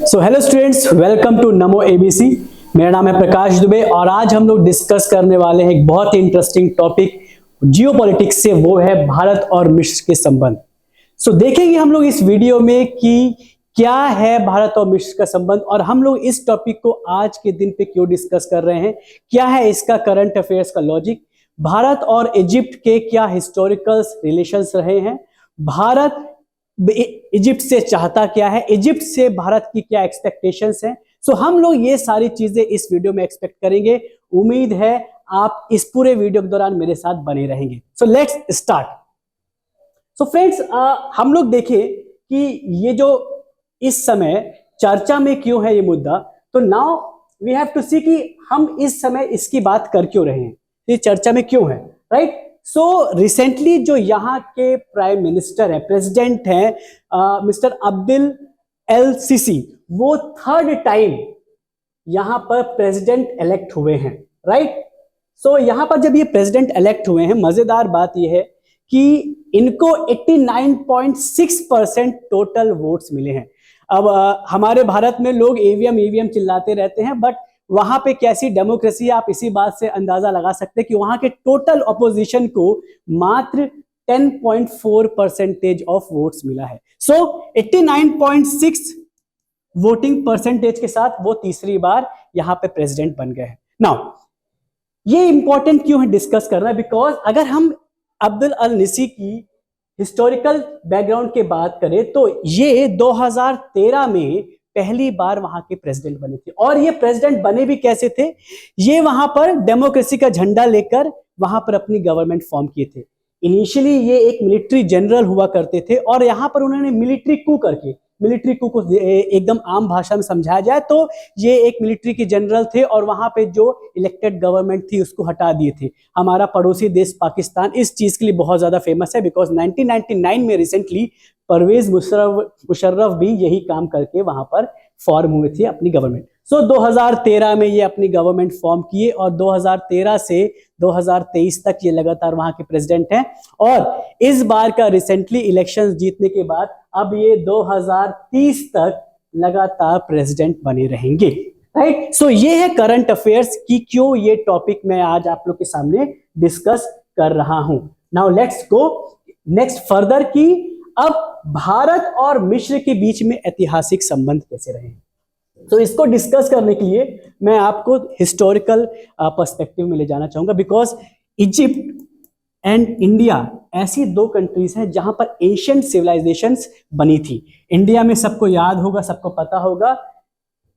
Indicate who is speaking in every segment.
Speaker 1: So hello students, welcome to Namo ABC. मेरा नाम है प्रकाश दुबे और आज हम लोग डिस्कस करने वाले हैं एक बहुत ही इंटरेस्टिंग टॉपिक जियोपॉलिटिक्स से, वो है भारत और मिस्र के संबंध। सो देखेंगे हम लोग इस वीडियो में कि क्या है भारत और मिस्र का संबंध और हम लोग इस टॉपिक को आज के दिन पे क्यों डिस्कस कर रहे हैं, क्या है इसका करंट अफेयर्स का लॉजिक, भारत और इजिप्ट के क्या हिस्टोरिकल रिलेशंस रहे हैं, भारत इजिप्ट से चाहता क्या है, इजिप्ट से भारत की क्या एक्सपेक्टेशंस हैं। सो हम लोग ये सारी चीजें इस वीडियो में एक्सपेक्ट करेंगे। उम्मीद है आप इस पूरे वीडियो के दौरान मेरे साथ बने रहेंगे। So let's start. So friends, हम लोग देखें कि ये जो इस समय चर्चा में क्यों है ये मुद्दा, तो नाउ वी हैव टू सी कि हम इस समय इसकी बात कर क्यों रहे हैं, ये चर्चा में क्यों है, राइट। सो रिसेंटली जो यहाँ के प्राइम मिनिस्टर है, प्रेसिडेंट है मिस्टर अब्दुल एल सीसी, वो थर्ड टाइम यहाँ पर प्रेसिडेंट इलेक्ट हुए हैं, राइट। सो यहाँ पर जब ये प्रेसिडेंट इलेक्ट हुए हैं, मजेदार बात ये है कि इनको 89.6% टोटल वोट्स मिले हैं। अब हमारे भारत में लोग ईवीएम चिल्लाते रहते हैं, बट वहां पे कैसी डेमोक्रेसी है आप इसी बात से अंदाजा लगा सकते हैं कि वहां के टोटल ऑपोजिशन को मात्र 10.4% ऑफ वोट्स मिला है। सो 89.6 वोटिंग परसेंटेज के साथ वो तीसरी बार यहां पे प्रेसिडेंट बन गए हैं। नाउ ये इंपॉर्टेंट क्यों है डिस्कस करना, बिकॉज अगर हम अब्दुल अल निसी की हिस्टोरिकल बैकग्राउंड की बात करें तो ये 2013 में पहली बार वहां के प्रेसिडेंट बने थे। और ये प्रेसिडेंट बने भी कैसे थे, ये वहां पर डेमोक्रेसी का झंडा लेकर वहां पर अपनी गवर्नमेंट फॉर्म किए थे। इनिशियली ये एक मिलिट्री जनरल हुआ करते थे और यहां पर उन्होंने मिलिट्री कू करके, मिलिट्री कू को एकदम आम भाषा में समझाया जाए तो ये एक मिलिट्री के जनरल थे और वहां पे जो इलेक्टेड गवर्नमेंट थी उसको हटा दिए थे। हमारा पड़ोसी देश पाकिस्तान इस चीज के लिए बहुत ज्यादा फेमस है, बिकॉज 1999 में रिसेंटली परवेज मुशर्रफ भी यही काम करके वहां पर फॉर्म हुए थे अपनी गवर्नमेंट। सो 2013 में ये अपनी गवर्नमेंट फॉर्म किए और 2013 से 2023 तक ये लगातार वहां के प्रेसिडेंट हैं। और इस बार का रिसेंटली इलेक्शंस जीतने के बाद अब ये 2030 तक लगातार प्रेसिडेंट बने रहेंगे, राइट। सो ये है करंट अफेयर्स की क्यों ये टॉपिक मैं आज आप लोग के सामने डिस्कस कर रहा हूं। Now let's go next further की अब भारत और मिस्र के बीच में ऐतिहासिक संबंध कैसे रहे। तो इसको डिस्कस करने के लिए मैं आपको हिस्टोरिकल पर्सपेक्टिव में ले जाना चाहूंगा, बिकॉज इजिप्ट एंड इंडिया ऐसी दो कंट्रीज हैं जहां पर एशियंट सिविलाइजेशंस बनी थी। इंडिया में सबको याद होगा, सबको पता होगा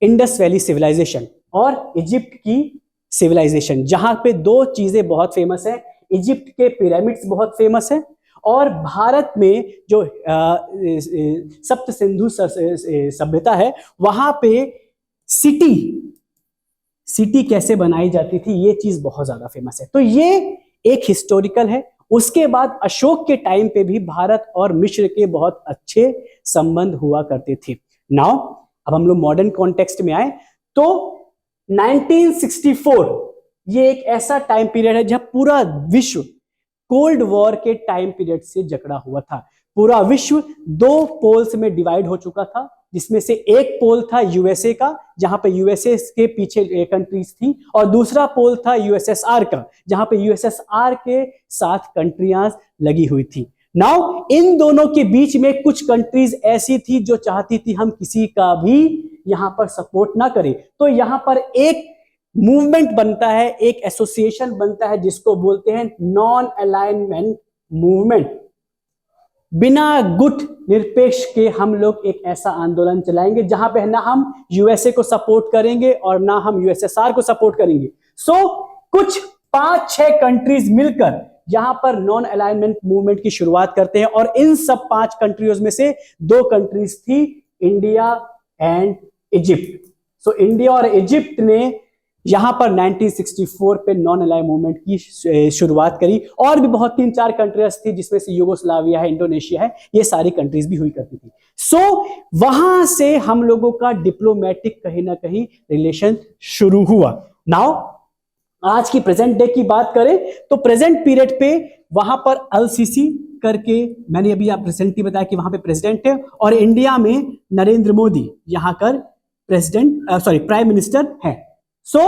Speaker 1: इंडस वैली सिविलाइजेशन और इजिप्ट की सिविलाइजेशन, जहां पे दो चीजें बहुत फेमस है। इजिप्ट के पिरामिड्स बहुत फेमस है और भारत में जो सप्त सिंधु सभ्यता है वहां पे सिटी कैसे बनाई जाती थी, ये चीज बहुत ज्यादा फेमस है। तो ये एक हिस्टोरिकल है। उसके बाद अशोक के टाइम पे भी भारत और मिस्र के बहुत अच्छे संबंध हुआ करते थे। नाउ अब हम लोग मॉडर्न कॉन्टेक्स्ट में आए तो 1964 ये एक ऐसा टाइम पीरियड है जब पूरा विश्व कोल्ड वॉर के टाइम पीरियड से जकड़ा हुआ था। पूरा विश्व दो पोल्स में डिवाइड हो चुका था, जिसमें से एक पोल था यूएसए का, जहां पे यूएसए के पीछे कंट्रीज थी, और दूसरा पोल था यूएसएसआर का, जहां पे यूएसएसआर के साथ कंट्रियां लगी हुई थी। नाउ इन दोनों के बीच में कुछ कंट्रीज ऐसी थी जो चाहती थी हम किसी का भी यहां पर सपोर्ट ना करें। तो यहां पर एक मूवमेंट बनता है, एक एसोसिएशन बनता है जिसको बोलते हैं नॉन अलाइनमेंट मूवमेंट। बिना गुट निरपेक्ष के हम लोग एक ऐसा आंदोलन चलाएंगे जहां पे ना हम यूएसए को सपोर्ट करेंगे और ना हम यूएसएसआर को सपोर्ट करेंगे। सो कुछ 5-6 कंट्रीज मिलकर यहां पर नॉन अलाइनमेंट मूवमेंट की शुरुआत करते हैं और इन सब 5 कंट्रीज में से 2 कंट्रीज थी India and Egypt. So India और इजिप्ट ने यहां पर 1964 पे नॉन अलाइन मूवमेंट की शुरुआत करी। और भी बहुत 3-4 कंट्रीज थी जिसमें से यूगोस्लाविया है, इंडोनेशिया है, ये सारी कंट्रीज भी हुई करती थी। सो वहां से हम लोगों का डिप्लोमेटिक कहीं ना कहीं रिलेशन शुरू हुआ। नाउ आज की प्रेजेंट डे की बात करें तो प्रेजेंट पीरियड पे वहां पर एलसीसी करके मैंने अभी आप रिसेंटली बताया कि वहां पे प्रेसिडेंट है, और इंडिया में नरेंद्र मोदी यहाँ कर प्राइम मिनिस्टर हैं। सो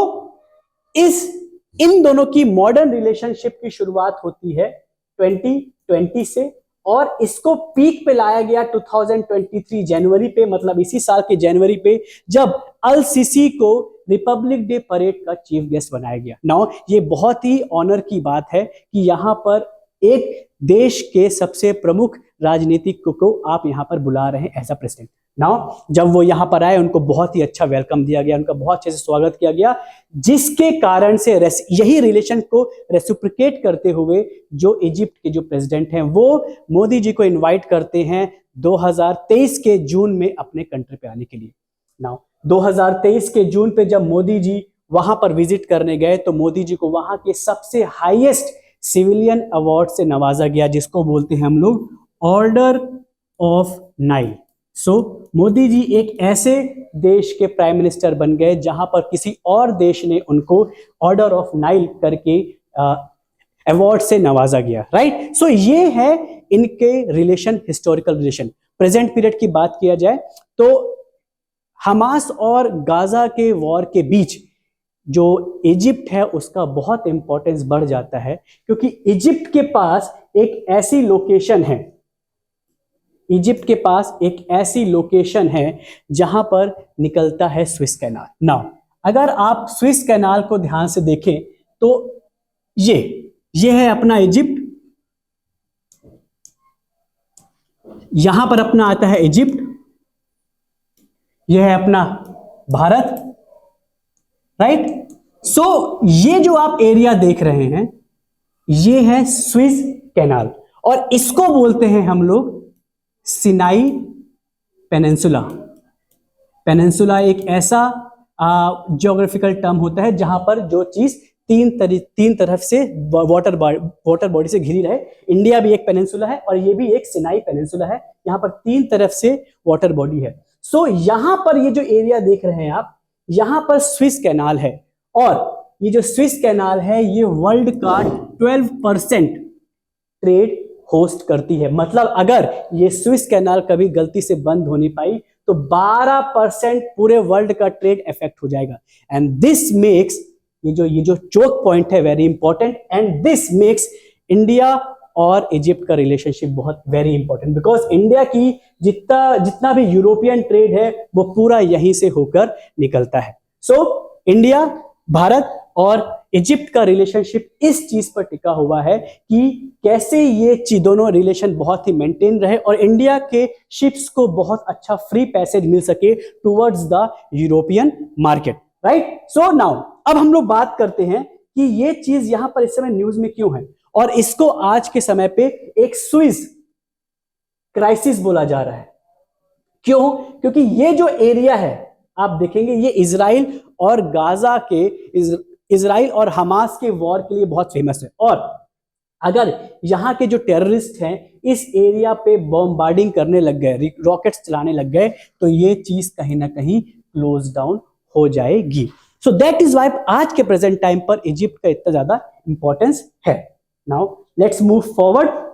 Speaker 1: इन दोनों की मॉडर्न रिलेशनशिप की शुरुआत होती है 2020 से, और इसको पीक पे लाया गया 2023 जनवरी पे, मतलब इसी साल के जनवरी पे, जब अल सीसी को रिपब्लिक डे परेड का चीफ गेस्ट बनाया गया। नाउ ये बहुत ही ऑनर की बात है कि यहाँ पर एक देश के सबसे प्रमुख राजनीतिक को आप यहाँ पर बुला रहे हैं एज अ प्रेसिडेंट। नाउ जब वो यहाँ पर आए, उनको बहुत ही अच्छा वेलकम दिया गया, उनका बहुत अच्छे से स्वागत किया गया, जिसके कारण से यही रिलेशन को रेसिप्रोकेट करते हुए जो इजिप्ट के जो प्रेसिडेंट हैं वो मोदी जी को इनवाइट करते हैं 2023 के जून में अपने कंट्री पे आने के लिए। नाउ 2023 के जून पे जब मोदी जी वहां पर विजिट करने गए तो मोदी जी को वहां के सबसे हाईएस्ट सिविलियन अवार्ड से नवाजा गया, जिसको बोलते हैं हम लोग ऑर्डर ऑफ नाइल। सो मोदी जी एक ऐसे देश के प्राइम मिनिस्टर बन गए जहां पर किसी और देश ने उनको ऑर्डर ऑफ नाइल करके अवार्ड से नवाजा गया, राइट। सो ये है इनके relation, historical relation. Present period की बात किया जाए तो हमास और गाजा के वॉर के बीच जो इजिप्ट है उसका बहुत इंपॉर्टेंस बढ़ जाता है, क्योंकि इजिप्ट के पास एक ऐसी लोकेशन है, इजिप्ट के पास एक ऐसी लोकेशन है जहां पर निकलता है स्विस कैनाल। नाउ अगर आप स्विस कैनाल को ध्यान से देखें तो ये है अपना इजिप्ट, यहां पर अपना आता है इजिप्ट, यह है अपना भारत, राइट। सो ये जो आप एरिया देख रहे हैं ये है स्विस कैनाल, और इसको बोलते हैं हम लोग सिनाई पेनिनसुला। पेनिनसुला एक ऐसा ज्योग्राफिकल टर्म होता है जहां पर जो चीज तीन तरफ से वाटर बॉडी से घिरी रहे। इंडिया भी एक पेनिनसुला है और ये भी एक सिनाई पेनिनसुला है, यहां पर तीन तरफ से वाटर बॉडी है। सो यहां पर ये जो एरिया देख रहे हैं आप, यहां पर स्विस कैनाल है, और ये जो स्विस कैनाल है ये वर्ल्ड का 12% ट्रेड होस्ट करती है। मतलब अगर ये स्विस कैनाल कभी गलती से बंद हो नहीं पाई तो 12% पूरे वर्ल्ड का ट्रेड इफेक्ट हो जाएगा। एंड दिस मेक्स, ये जो चोक पॉइंट है very important, and this makes India और इजिप्ट का रिलेशनशिप बहुत वेरी इंपॉर्टेंट, बिकॉज इंडिया की जितना भी यूरोपियन ट्रेड है वो पूरा यहीं से होकर निकलता है। सो इंडिया, भारत और इजिप्ट का रिलेशनशिप इस चीज पर टिका हुआ है कि कैसे ये दोनों रिलेशन बहुत ही मेंटेन रहे और इंडिया के शिप्स को बहुत अच्छा फ्री पैसेज मिल सके towards the European market, right. So now अब हम लोग बात करते हैं कि ये चीज यहां पर इस समय न्यूज में क्यों है, और इसको आज के समय पे एक स्विस क्राइसिस बोला जा रहा है। क्यों? क्योंकि ये जो एरिया है आप देखेंगे ये इजराइल और गाजा के, इजराइल और हमास के वॉर के लिए बहुत फेमस है, और अगर यहाँ के जो टेररिस्ट हैं इस एरिया पे बॉम्बार्डिंग करने लग गए, रॉकेट्स चलाने लग गए, तो ये चीज कहीं ना कहीं क्लोज डाउन हो जाएगी। सो दैट इज वाई आज के प्रेजेंट टाइम पर इजिप्ट का इतना ज्यादा इंपॉर्टेंस है। Now let's move forward.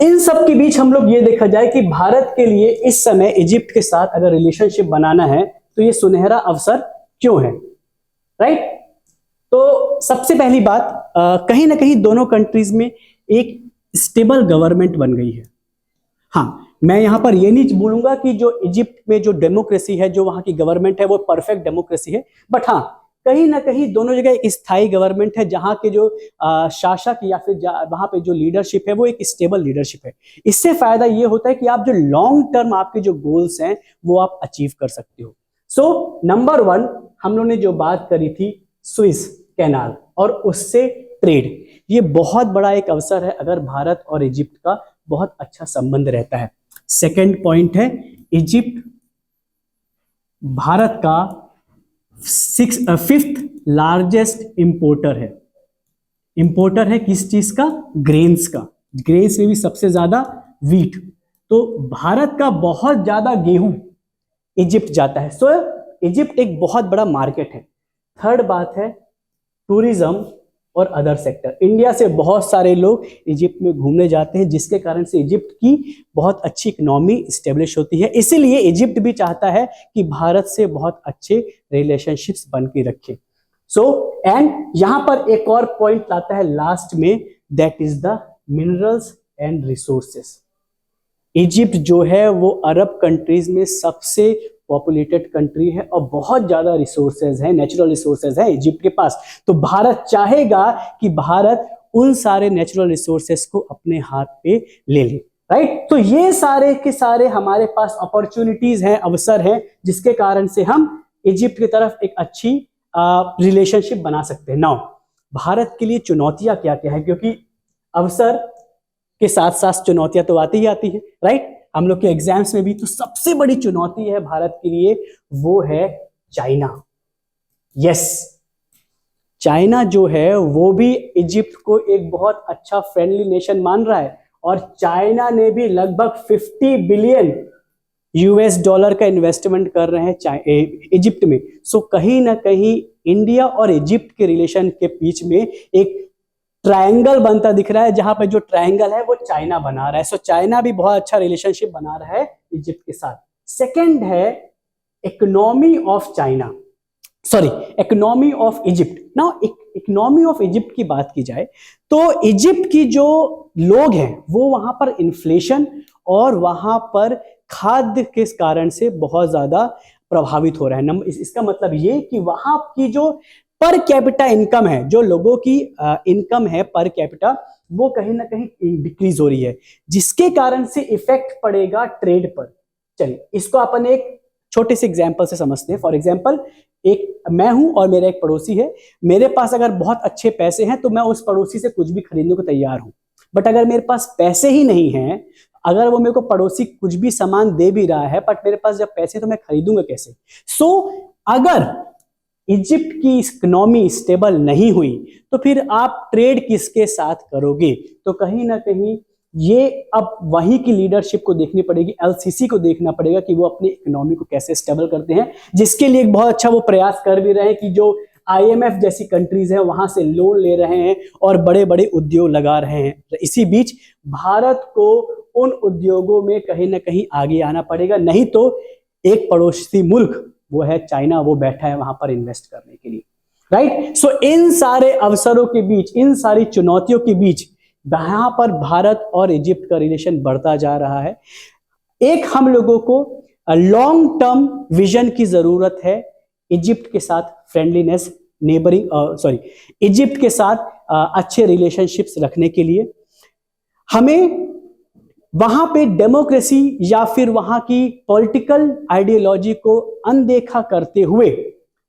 Speaker 1: इन सब के बीच हम लोग ये देखा जाए कि भारत के लिए इस समय इजिप्ट के साथ अगर रिलेशनशिप बनाना है तो ये सुनहरा अवसर क्यों है, राइट। तो सबसे पहली बात, कहीं ना कहीं दोनों कंट्रीज में एक स्टेबल गवर्नमेंट बन गई है। हाँ, मैं यहां पर ये नहीं बोलूंगा कि जो इजिप्ट में जो डेमोक्रेसी है, जो वहां की गवर्नमेंट है वो परफेक्ट डेमोक्रेसी है, बट हाँ कहीं ना कहीं दोनों जगह एक स्थायी गवर्नमेंट है जहां के जो शासक या फिर वहां पे जो लीडरशिप है वो एक स्टेबल लीडरशिप है। इससे फायदा ये होता है कि आप जो लॉन्ग टर्म आपके जो गोल्स हैं वो आप अचीव कर सकते हो। सो नंबर 1 हम लोग ने जो बात करी थी स्विस कैनाल और उससे ट्रेड, ये बहुत बड़ा एक अवसर है अगर भारत और इजिप्ट का बहुत अच्छा संबंध रहता है। सेकेंड पॉइंट है इजिप्ट भारत का 5th लार्जेस्ट इंपोर्टर है। इंपोर्टर है किस चीज का? ग्रेन्स का। ग्रेन्स में भी सबसे ज्यादा व्हीट, तो भारत का बहुत ज्यादा गेहूं इजिप्ट जाता है। सो इजिप्ट एक बहुत बड़ा मार्केट है। थर्ड बात है टूरिज्म और अदर सेक्टर। इंडिया से बहुत सारे लोग इजिप्ट में घूमने जाते हैं, जिसके कारण से इजिप्ट की बहुत अच्छी इकोनॉमी स्टेब्लिश होती है। इसीलिए इजिप्ट भी चाहता है कि भारत से बहुत अच्छे रिलेशनशिप्स बन के रखे। सो एंड यहां पर एक और पॉइंट लाता है लास्ट में, that is the minerals and resources. Egypt जो है वो अरब कंट्रीज में सबसे पॉपुलेटेड कंट्री है और बहुत ज्यादा रिसोर्सेज हैं, नेचुरल रिसोर्सेज हैं इजिप्ट के पास। तो भारत चाहेगा कि भारत उन सारे नेचुरल रिसोर्सेज को अपने हाथ पे ले ले, राइट। तो ये सारे के सारे हमारे पास अपॉर्चुनिटीज हैं, अवसर हैं, जिसके कारण से हम इजिप्ट की तरफ एक अच्छी रिलेशनशिप बना सकते हैं। नाउ भारत के लिए चुनौतियां क्या क्या है, क्योंकि अवसर के साथ साथ चुनौतियां तो आती ही आती है, राइट। हम लोग के एग्जाम्स में भी तो सबसे बड़ी चुनौती है भारत के लिए, वो है चाइना। यस, चाइना जो है वो भी इजिप्ट को एक बहुत अच्छा फ्रेंडली नेशन मान रहा है, और चाइना ने भी लगभग 50 बिलियन यूएस डॉलर का इन्वेस्टमेंट कर रहे हैं इजिप्ट में। सो कहीं ना कहीं इंडिया और इजिप्ट के रिलेशन के बीच में एक ट्रायंगल बनता दिख रहा है, जहां पे जो ट्रायंगल है वो चाइना बना रहा है। सो चाइना भी बहुत अच्छा रिलेशनशिप बना रहा है इजिप्ट के साथ। सेकंड है economy of China, sorry economy of Egypt. Now economy of Egypt की बात की जाए तो इजिप्ट की जो लोग हैं वो वहां पर इन्फ्लेशन और वहां पर खाद्य के कारण से बहुत ज्यादा प्रभावित हो रहा है। इसका मतलब ये कि वहां की जो पर कैपिटा इनकम है, जो लोगों की इनकम है पर कैपिटा, वो कहीं ना कहीं डिक्रीज हो रही है, जिसके कारण से इफेक्ट पड़ेगा ट्रेड पर। चलिए इसको अपन एक छोटे से एग्जांपल से समझते हैं। फॉर एग्जांपल, एक मैं हूं और मेरा एक पड़ोसी है। मेरे पास अगर बहुत अच्छे पैसे हैं तो मैं उस पड़ोसी से कुछ भी खरीदने को तैयार हूं। बट अगर मेरे पास पैसे ही नहीं हैं, अगर वो मेरे को पड़ोसी कुछ भी सामान दे भी रहा है बट मेरे पास जब पैसे, तो मैं खरीदूंगा कैसे? अगर इजिप्ट की इकोनॉमी स्टेबल नहीं हुई तो फिर आप ट्रेड किसके साथ करोगे? तो कहीं ना कहीं ये अब वहीं की लीडरशिप को देखनी पड़ेगी, एलसीसी को देखना पड़ेगा कि वो अपनी इकोनॉमी को कैसे स्टेबल करते हैं, जिसके लिए एक बहुत अच्छा वो प्रयास कर भी रहे हैं कि जो आईएमएफ जैसी कंट्रीज हैं वहां से लोन ले रहे हैं और बड़े बड़े उद्योग लगा रहे हैं। तो इसी बीच भारत को उन उद्योगों में कहीं ना कहीं आगे आना पड़ेगा, नहीं तो एक पड़ोसी मुल्क वो है चाइना, वो बैठा है वहां पर इन्वेस्ट करने के लिए, राइट। सो इन सारे अवसरों के बीच, इन सारी चुनौतियों के बीच यहां पर भारत और इजिप्ट का रिलेशन बढ़ता जा रहा है। एक हम लोगों को लॉन्ग टर्म विजन की जरूरत है इजिप्ट के साथ फ्रेंडलीनेस, नेबरिंग इजिप्ट के साथ अच्छे रिलेशनशिप्स रखने के लिए। हमें वहां पे डेमोक्रेसी या फिर वहां की पॉलिटिकल आइडियोलॉजी को अनदेखा करते हुए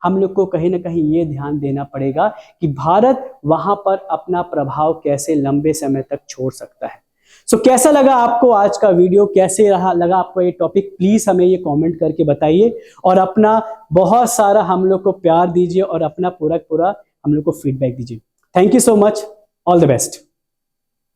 Speaker 1: हम लोग को कहीं ना कहीं ये ध्यान देना पड़ेगा कि भारत वहां पर अपना प्रभाव कैसे लंबे समय तक छोड़ सकता है। सो कैसा लगा आपको आज का वीडियो, कैसे लगा आपको ये टॉपिक? प्लीज हमें ये कमेंट करके बताइए और अपना बहुत सारा हम लोग को प्यार दीजिए और अपना पूरा हम लोग को फीडबैक दीजिए। Thank you so much, all the best.